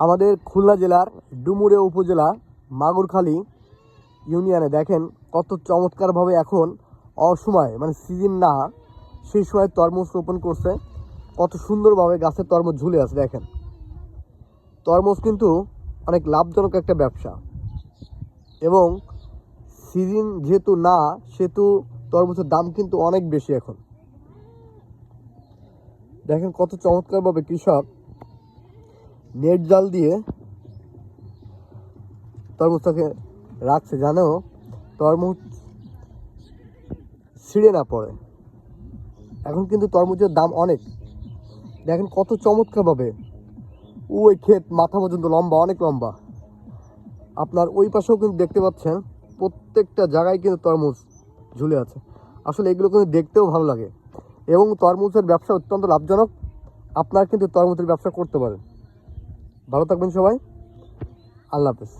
আমাদের খুলনা জেলার ডুমুরিয়া উপজেলা মাগুরখালী ইউনিয়নে দেখেন কত চমৎকারভাবে এখন অসময়ে মানে সিজন না সেই সময় তরমুজ রোপণ করছে। কত সুন্দরভাবে গাছের তরমুজ ঝুলে আছে দেখেন। তরমুজ কিন্তু অনেক লাভজনক একটা ব্যবসা এবং সিজন যেহেতু না সেহেতু তরমুজের দাম কিন্তু অনেক বেশি এখন। দেখেন কত চমৎকারভাবে কৃষক নেট জাল দিয়ে তরমুজটাকে রাখছে, জানেও তরমুজ ছিঁড়ে না পড়ে। এখন কিন্তু তরমুজের দাম অনেক। দেখেন কত চমৎকারভাবে ওই ক্ষেত মাথা পর্যন্ত লম্বা, অনেক লম্বা। আপনার ওই পাশেও কিন্তু দেখতে পাচ্ছেন প্রত্যেকটা জায়গায় কিন্তু তরমুজ ঝুলে আছে। আসলে এগুলো কিন্তু দেখতেও ভালো লাগে এবং তরমুজের ব্যবসা অত্যন্ত লাভজনক। আপনার কিন্তু তরমুজের ব্যবসা করতে পারেন। ভালো থাকবেন সবাই, আল্লাহ হাফেজ।